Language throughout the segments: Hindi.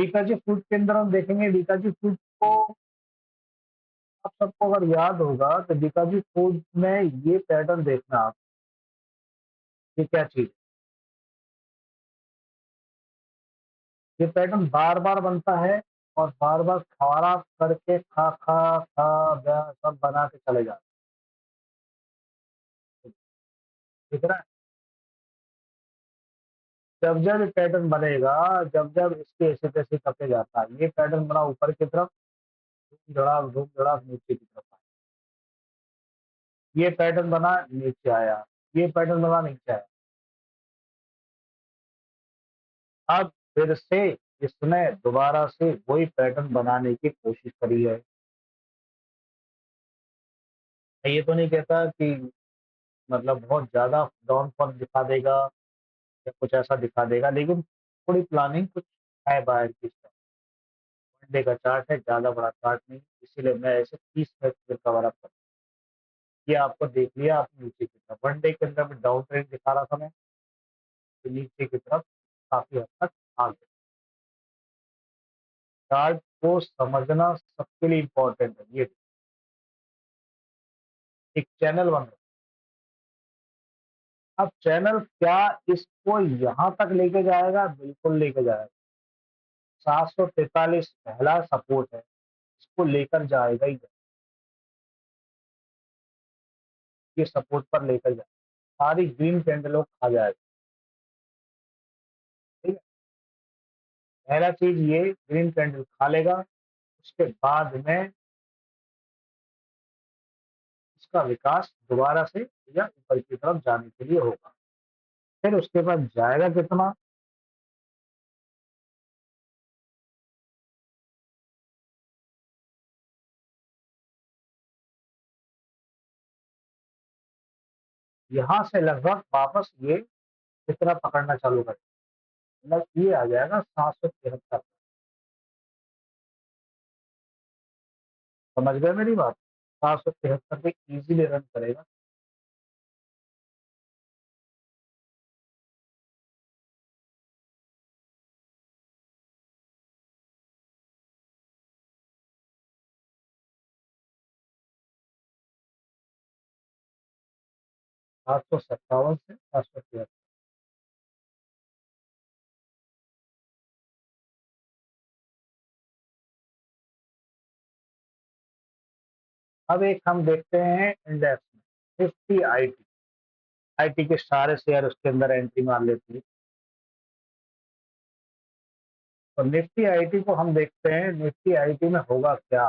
बीकाजी फूड के अंदर हम देखेंगे बीकाजी फूड को आप सबको अगर याद होगा तो बीकाजी फूड में ये पैटर्न देखना आप, ये क्या चीज़ है? ये पैटर्न बार-बार बनता है और बार-बार खाना करके खा, सब बना के चले जाते हैं। ठीक है ना? जब-जब ये पैटर्न बनेगा, जब-जब इसके ऐसे-तैसे करके जाता है, ये पैटर्न बना ऊपर की तरफ, धूम धड़ाक नीचे की तरफ आया। ये पैटर्न बना नीचे आया, ये पैटर्न बना नीचे आया। अब फिर से इसने दोबारा से वही पैटर्न बनाने की कोशिश करी है। मैं ये तो नहीं कहता कि मतलब बहुत ज़्यादा डाउनफॉल दिखा देगा या कुछ ऐसा दिखा देगा, लेकिन थोड़ी प्लानिंग कुछ है बाहर की इसका। वनडे का चार्ट है, ज़्यादा बड़ा चार्ट नहीं, इसीलिए मैं ऐसे 30 मिनट में कवर अप कर ये आपको देख लिया आपने नीचे की तरफ। वनडे के अंदर मैं डाउन ट्रेंड दिखा रहा था मैं, तो नीचे की तरफ काफ़ी हद तक आ गया। चार्ट को समझना सबके लिए इम्पोर्टेंट है। ये एक चैनल बन रहा है। अब चैनल क्या इसको यहाँ तक लेके जाएगा? बिल्कुल लेके जाएगा। 743 पहला सपोर्ट है, इसको लेकर जाएगा ही जाएगा। ये सपोर्ट पर लेकर जाएगा। सारी ग्रीन कैंडलों खा जाएगा। ठीक है? पहला चीज़ ये ग्रीन कैंडल खा लेगा, उसके बाद में इसका विकास दोबारा से या ऊपर की तरफ जाने के लिए होगा। फिर उसके बाद जाएगा कितना? यहाँ से लगभग वापस ये कितना पकड़ना चालू करेगा, मतलब ये आ जाएगा 773। समझ गए मेरी बात? 773 पे इज़िली रन करेगा। 757 से 773। अब एक हम देखते हैं इंडेक्स में, निफ्टी आईटी। आईटी के सारे शेयर उसके अंदर एंट्री मार लेती है। तो निफ्टी आईटी को हम देखते हैं, निफ्टी आईटी में होगा क्या?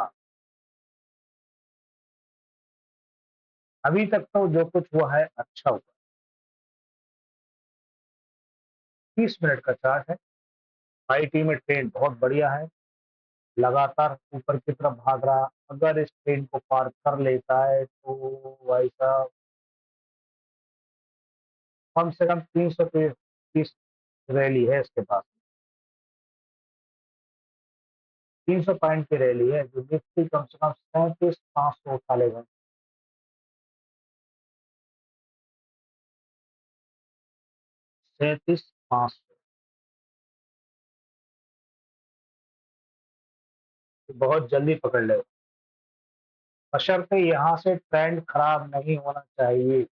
अभी तक तो जो कुछ हुआ है अच्छा हुआ। 30 मिनट का चार्ट है। आईटी में ट्रेंड बहुत बढ़िया है, लगातार ऊपर की तरफ भाग रहा। अगर इस ट्रेंड को पार कर लेता है तो भाई साहब कम से कम 330 रैली है इसके पास। 300 पॉइंट की रैली है, जो निफ्टी कम से कम 37,500 उठा लेगा। 37,500 बहुत जल्दी पकड़ लेगा, बशर्ते यहाँ से ट्रेंड खराब नहीं होना चाहिए,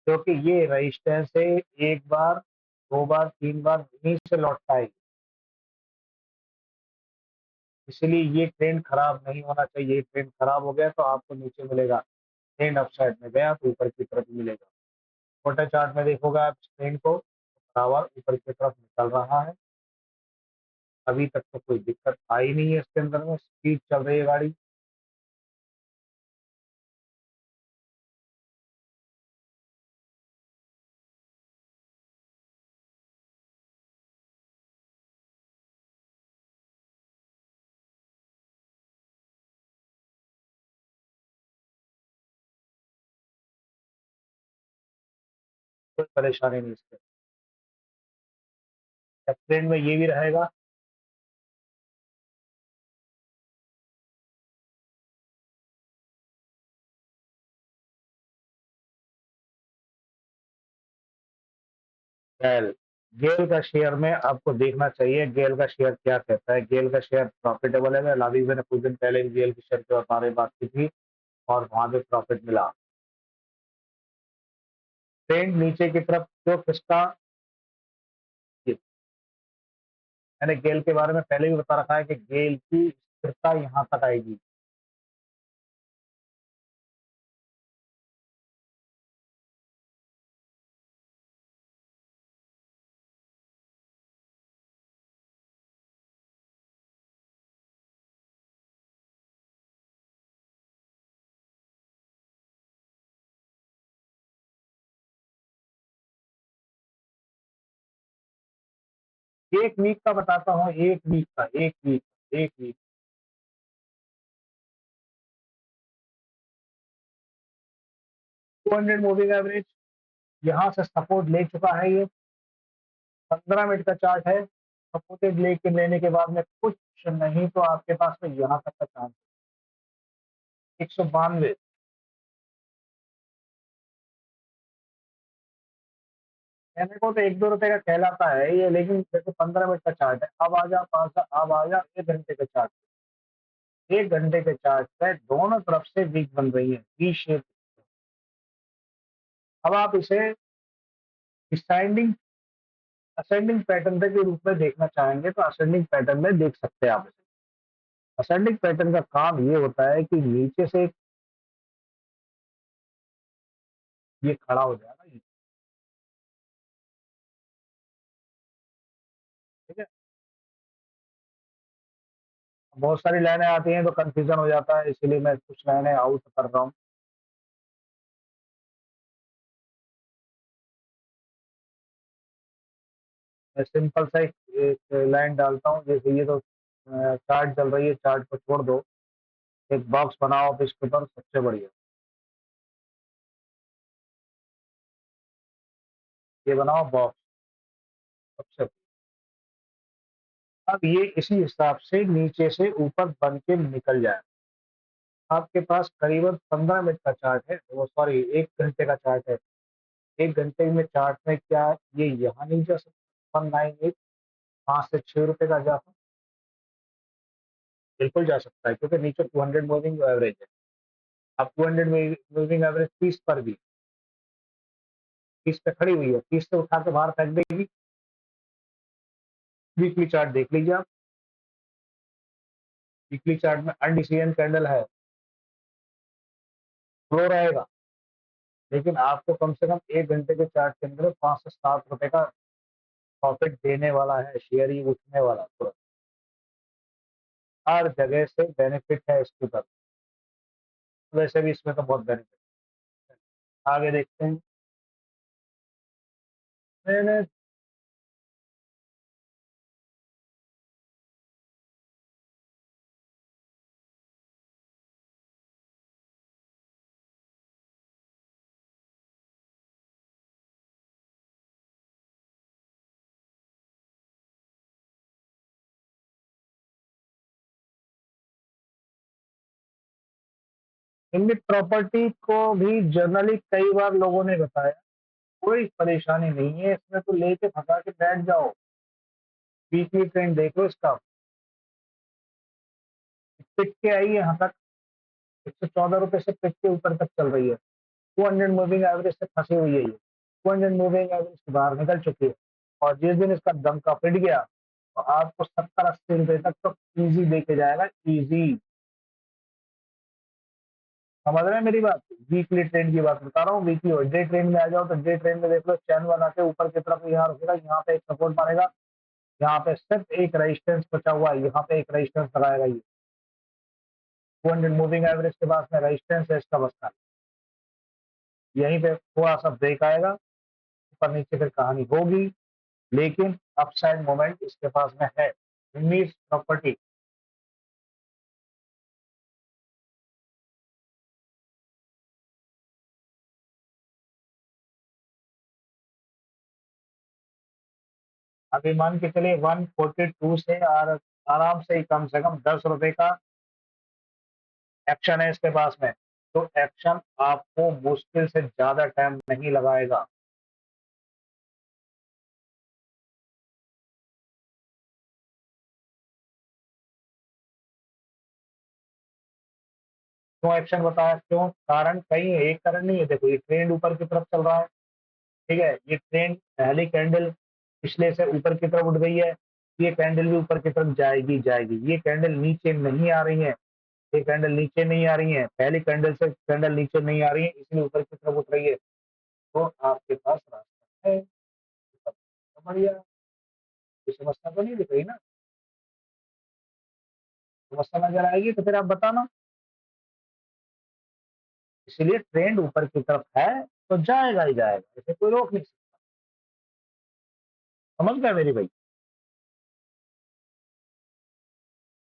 क्योंकि ये रेजिस्टेंस है। एक बार, दो बार, तीन बार यहीं से लौटता है, इसलिए ये ट्रेंड खराब नहीं होना चाहिए। ट्रेंड खराब हो गया तो आपको नीचे मिलेगा, ट्रेंड अपसाइड में गया तो ऊपर की तरफ मिलेगा। छोटे चार्ट में देखोगे आप इस ट्रेंड को, बराबर ऊपर की तरफ निकल रहा है। अभी तक तो कोई दिक्कत आई नहीं है इसके अंदर में, स्पीड चल रही है गाड़ी। कोई परेशानी नहीं इसके। ट्रेंड में ये भी रहेगा। डेल गेल का शेयर में आपको देखना चाहिए गेल का शेयर क्या कहता है। गेल का शेयर प्रॉफिटेबल है। मैं अभी मैंने कुछ दिन पहले भी गेल के शेयर के बारे में बात की थी और वहां पे प्रॉफिट मिला। ट्रेंड नीचे की तरफ जो किसका, मैंने गेल के बारे में पहले भी बता रखा है कि गेल की स्थिरता यहाँ तक आएगी। एक वीक का बताता हूँ, एक वीक 200 मूविंग एवरेज यहाँ से सपोर्ट ले चुका है। ये 15 मिनट का चार्ट है। सपोर्टेड लेके लेने के बाद में कुछ नहीं तो आपके पास में यहाँ तक का चांस 192। कहने को तो 1-2 रुपए का कहलाता है ये, लेकिन जैसे 15 मिनट का चार्ट है, अब आ जा 5, अब आ जा 1 घंटे का चार्ट। 1 घंटे के चार्ट पे दोनों तरफ से वीक बन रही है, वी शेप। अब आप इसे डिसाइडिंग असेंडिंग पैटर्न के रूप में देखना चाहेंगे तो असेंडिंग पैटर्न में देख सकते हैं आप इसे। असेंडिंग पैटर्न का काम ये होता है कि नीचे से ये खड़ा हो जाएगा ये, ठीक है। बहुत सारी लाइनें आती हैं तो कंफ्यूजन हो जाता है, इसीलिए मैं कुछ लाइनें आउट कर रहा हूँ। मैं सिंपल सा एक लाइन डालता हूँ, जैसे ये तो चार्ट चल रही है, चार्ट को छोड़ दो, एक बॉक्स बनाओ आप इसके ऊपर, सबसे बढ़िया ये बनाओ बॉक्स सबसे। अब ये इसी हिसाब से नीचे से ऊपर बन के निकल जाए। आपके पास करीबन 15 मिनट का चार्ट है, वो सॉरी 1 घंटे का चार्ट है। 1 घंटे में चार्ट में क्या ये यहाँ नहीं जा सकता 198, 5 से 6 रुपए का जा सकता? बिल्कुल जा सकता है, क्योंकि नीचे 200 मूविंग एवरेज है। अब 200 मूविंग एवरेज 30 पर भी, 30 पे खड़ी हुई है, 30 से उठा के बाहर फेंक देगी। वीकली चार्ट देख लीजिए आप। वीकली चार्ट में अनडिसीजन कैंडल है, फ्लो रहेगा, लेकिन आपको कम से कम 1 घंटे के चार्ट के अंदर 5 से 7 रुपए का प्रॉफिट देने वाला है, शेयर ही उठने वाला तुरंत। हर जगह से बेनिफिट है इसके ऊपर। वैसे भी इसमें तो बहुत बेनिफिट है। आगे देखते हैं। मैंने इंडिक प्रॉपर्टी को भी जर्नली कई बार लोगों ने बताया, कोई परेशानी नहीं है इसमें, तो लेके फंसा के बैठ जाओ। वीकली ट्रेंड देखो इसका, पिक के आई है यहाँ तक, 114 रुपए से पिक के ऊपर तक चल रही है। 200 मूविंग एवरेज से फंसी हुई है ये, 200 मूविंग एवरेज से बाहर निकल चुकी है। और जिस दिन इसका दम का पिट गया तो आपको 70-80 रुपए तक तो इजी देके जाएगा, इजी। समझ रहे हैं मेरी बात? वीकली ट्रेंड की बात बता रहा हूँ, वीकली और डे ट्रेंड में आ जाओ तो डे ट्रेंड में देख लो, चैन बना के ऊपर की तरफ यहाँ रुकेगा, यहाँ पे एक सपोर्ट मारेगा, यहाँ पे सिर्फ एक रेजिस्टेंस बचा हुआ है, यहाँ पे एक रेजिस्टेंस लगाएगा ये। 200 मूविंग एवरेज के बाद में रेजिस्टेंस है इसका बसता, यहीं पे थोड़ा सा ब्रेक आएगा, ऊपर नीचे फिर कहानी होगी, लेकिन अपसाइड मोमेंट इसके पास में है। उम्मीद प्रॉपर्टी अभी मान के चलिए 142 से आराम से ही कम से कम 10 रुपए का एक्शन है इसके पास में। तो एक्शन आपको मुश्किल से ज्यादा टाइम नहीं लगाएगा। क्यों एक्शन बताया, क्यों कारण कहीं एक कारण नहीं है। देखो ये ट्रेंड ऊपर की तरफ चल रहा है, ठीक है, ये ट्रेंड पहली कैंडल पिछले से ऊपर की तरफ उठ गई है, ये कैंडल भी ऊपर की तरफ जाएगी जाएगी। ये कैंडल नीचे नहीं आ रही है, ये कैंडल नीचे नहीं आ रही है, पहली कैंडल से कैंडल नीचे नहीं आ रही है, इसलिए ऊपर की तरफ उठ रही है। तो आपके पास रास्ता है, तो बढ़िया। ये समस्या तो नहीं दिख रही ना, समस्या नजर आएगी तो फिर आप बताना। इसलिए ट्रेंड ऊपर की तरफ है तो जाएगा ही जाएगा, इसे कोई रोक नहीं सकता। समझ गए मेरी भाई।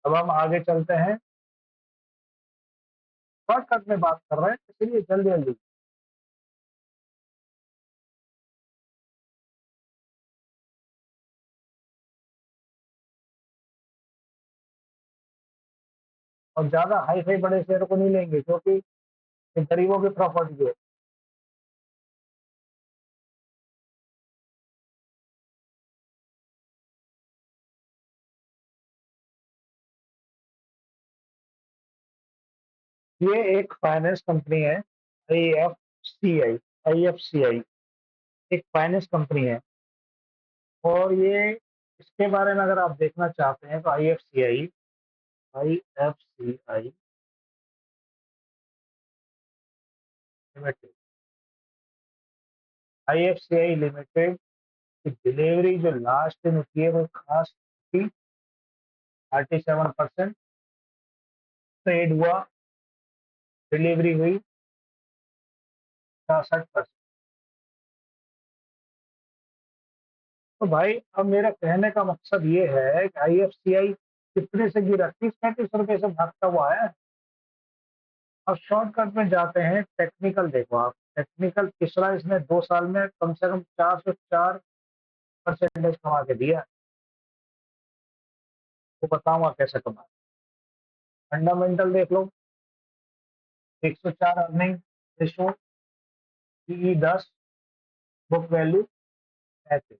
अब हम आगे चलते हैं, शॉर्टकट में बात कर रहे हैं, इसलिए जल्दी जल्दी। और ज्यादा हाई फाई बड़े शेयर को नहीं लेंगे, क्योंकि ये गरीबों की प्रॉपर्टी है। ये एक फाइनेंस कंपनी है, आई एफ सी आई। एक फाइनेंस कंपनी है, और ये इसके बारे में अगर आप देखना चाहते हैं तो I F C I limited, I limited की डिलीवरी जो लास्ट दिन होती है वो खास थी। 37% ट्रेड हुआ, डिलीवरी हुई 66%। तो भाई अब मेरा कहने का मकसद ये है कि IFCI कितने से गिरा, 30-35 रुपए से भागता हुआ है। अब शॉर्टकट में जाते हैं, टेक्निकल देखो आप, टेक्निकल पिछला इसने 2 साल में कम से कम 404% कमा के दिया। तो बताऊंगा कैसे कमा। फंडामेंटल देख लो, 104 earning ratio, PE 10, book value 35,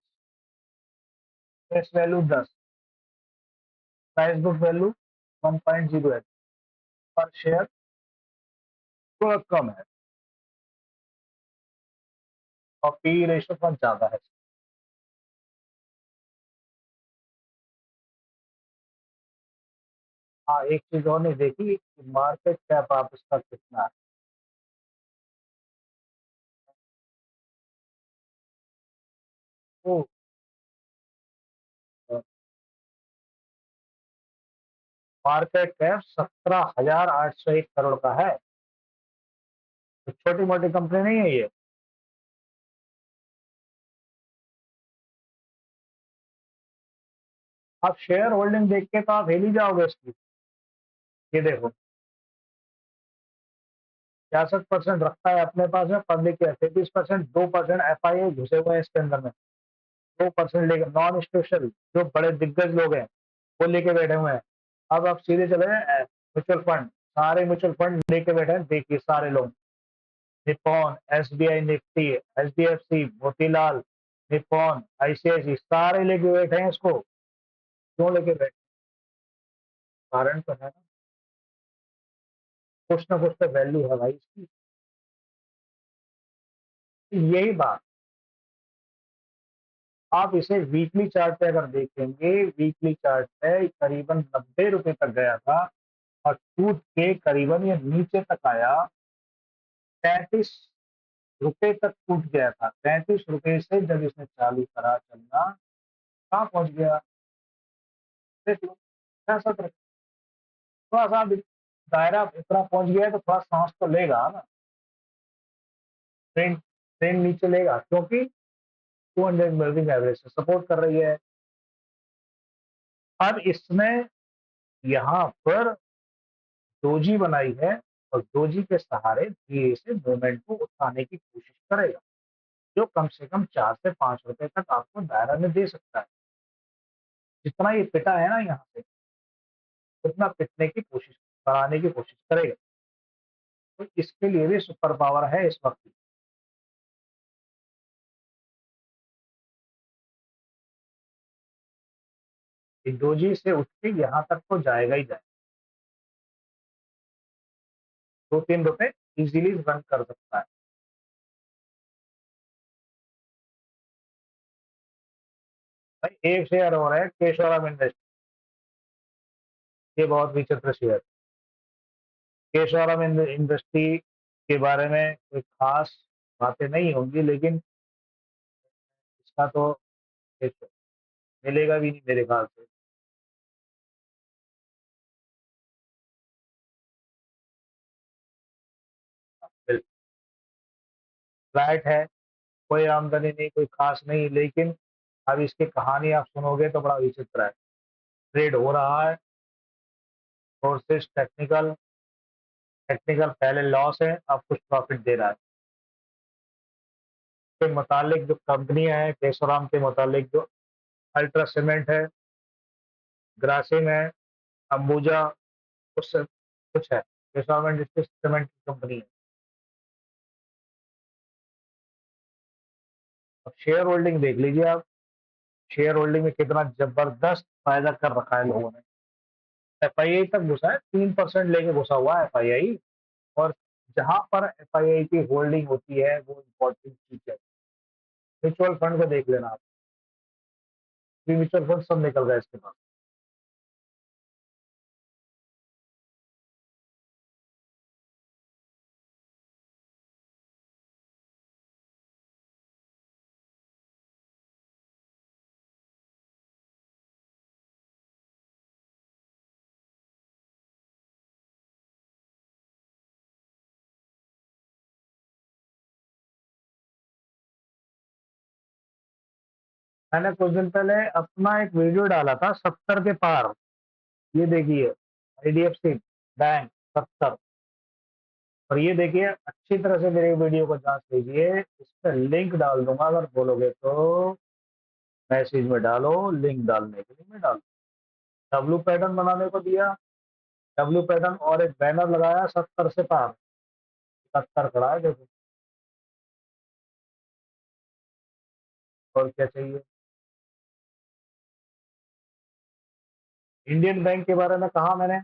face value 10, price book value 1.08, पर शेयर थोड़ा कम है, और PE रेशो बहुत ज्यादा है। हाँ, एक चीज और नहीं देखी, मार्केट कैप आप इसका कितना है। तो मार्केट कैप 17,801 करोड़ का है, तो छोटी मोटी कंपनी नहीं है ये। आप शेयर होल्डिंग देख के तो आप हिल ही जाओगे इसकी। ये देखो, 66% रखता है अपने पास में पब्लिक के, 33%, 2% FII घुसे हुए हैं इसके अंदर में, 2% लेके नॉन इंस्टीट्यूशनल जो बड़े दिग्गज लोग हैं वो लेके बैठे हुए हैं। अब आप सीधे चले जाए म्यूचुअल फंड, सारे म्यूचुअल फंड लेके बैठे हैं, देखिए सारे लोग, Nippon, SBI Nifty, HDFC, Motilal, Nippon, ICICI, सारे लेके बैठे हैं इसको। क्यों लेके बैठे? कारण तो है ना, कुछ ना कुछ तो वैल्यू है भाई इसकी। यही बात, आप इसे वीकली चार्ट पे अगर देखेंगे, वीकली चार्ट पे करीबन 90 रुपए तक गया था, और टूट के करीबन ये नीचे तक आया, 35 रुपए तक टूट गया था। 35 रुपए से जब इसने चालू करा चलना, कहाँ पहुंच गया, देख लो, 66। थोड़ा सा दायरा इतना पहुंच गया है तो थोड़ा सांस तो लेगा ना, ट्रेंड ट्रेंड नीचे लेगा, क्योंकि 200 मूविंग एवरेज से सपोर्ट कर रही है। अब इसने यहाँ पर डोजी बनाई है, और डोजी के सहारे धीरे से मूवमेंट को उठाने की कोशिश करेगा, जो कम से कम 4 से 5 रुपए तक आपको दायरा में दे सकता है। जितना ये पिटा है ना यहाँ से, उतना पिटने की कोशिश, कराने की कोशिश करेगा। तो इसके लिए भी सुपर पावर है इस वक्त। डोजी से उठ के यहाँ तक तो जाएगा ही जाएगा। ₹2-3 इज़िली रन कर सकता है। भाई एक शेयर और है केशवराम इंडस्ट्री, ये बहुत विचित्र शेयर। केशवराम इंडस्ट्री के बारे में कोई ख़ास बातें नहीं होंगी, लेकिन इसका तो एक मिलेगा भी नहीं मेरे ख़्याल से। बिल फ्लैट है, कोई आमदनी नहीं, कोई ख़ास नहीं, लेकिन अब इसकी कहानी आप सुनोगे तो बड़ा विचित्र है। ट्रेड हो रहा है, सोर्सेज़ टेक्निकल पहले लॉस है, अब कुछ प्रॉफ़िट दे रहा है। के मुतालिक जो कंपनियाँ हैं, केशवराम के मुतालिक जो अल्ट्रा सीमेंट है, ग्रासिम है, अंबुजा, कुछ कुछ है। केशवराम इंडस्ट्रीज़ सीमेंट की कंपनी है। अब शेयर होल्डिंग देख लीजिए आप, शेयर होल्डिंग में कितना ज़बरदस्त फ़ायदा कर रखा है लोगों ने। एफआईआई तक घुसा है, 3% लेके घुसा हुआ है एफआईआई। और जहाँ पर एफआईआई की होल्डिंग होती है, वो इम्पोर्टेंट चीज़ है। म्यूचुअल फंड को देख लेना आप, म्यूचुअल फंड सब निकल गए इसके पास। मैंने कुछ दिन पहले अपना एक वीडियो डाला था 70 के पार। ये देखिए, आईडीएफसी बैंक 70। और ये देखिए, अच्छी तरह से मेरे वीडियो को जांच लीजिए, इस पे लिंक डाल दूंगा, अगर बोलोगे तो मैसेज में डालो, लिंक डालने के लिए मैं डाल। डब्लू पैटर्न बनाने को दिया, डब्लू पैटर्न और एक बैनर लगाया 70 से पार, 70 खड़ा है देखो। और क्या चाहिए। इंडियन बैंक के बारे में कहा मैंने,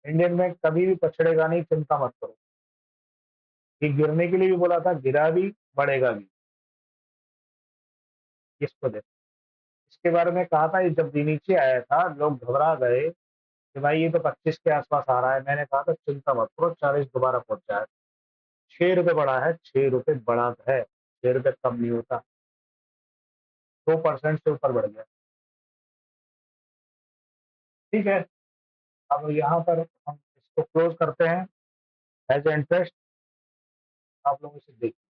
इंडियन बैंक कभी भी पछड़ेगा नहीं, चिंता मत करो। ये गिरने के लिए भी बोला था, गिरा भी, बढ़ेगा भी। किसको दे। इसके बारे में कहा था, ये जब ये नीचे आया था, लोग घबरा गए कि भाई ये तो 25 के आसपास आ रहा है। मैंने कहा था चिंता मत करो, 40 दोबारा पहुंच जाए। ₹6 बढ़ा है, ₹6 बढ़ा है, ₹6 कम नहीं होता। 2% से ऊपर बढ़ गया। ठीक है, अब यहाँ पर हम इसको क्लोज करते हैं। एज इंटरेस्ट आप लोग इसे देखिए।